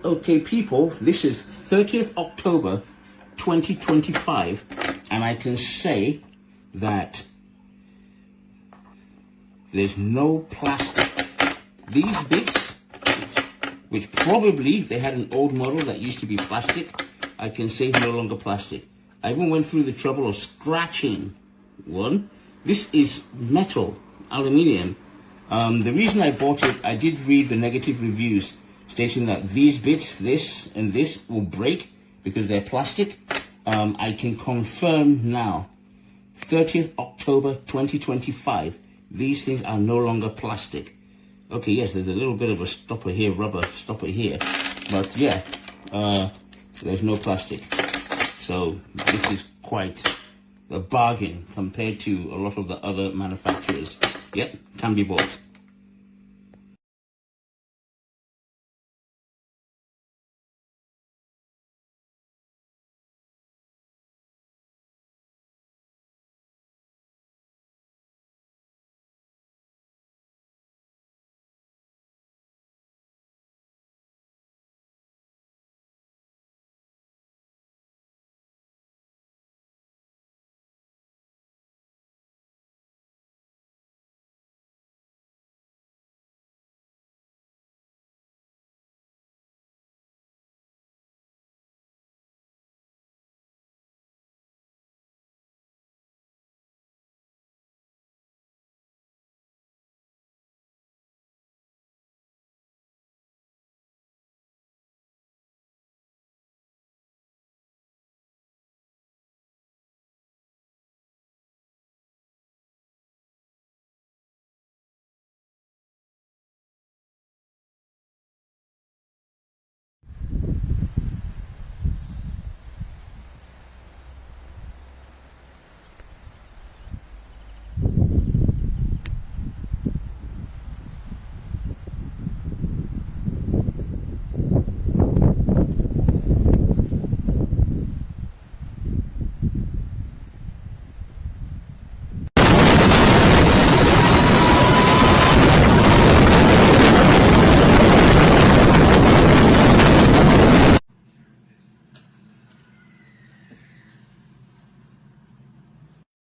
Okay, people, this is 30th October 2025, and I can say that there's no plastic. These bits, which probably they had an old model that used to be plastic, I can say no longer plastic. I even went through the trouble of scratching one. This is metal, aluminium. The reason I bought it, I did read the negative reviews stating that these bits, this and this, will break because they're plastic. I can confirm now, 30th October 2025, these things are no longer plastic. Okay, yes, there's a little bit of a stopper here, rubber stopper here, but yeah, there's no plastic. So this is quite a bargain compared to a lot of the other manufacturers. Yep, can be bought.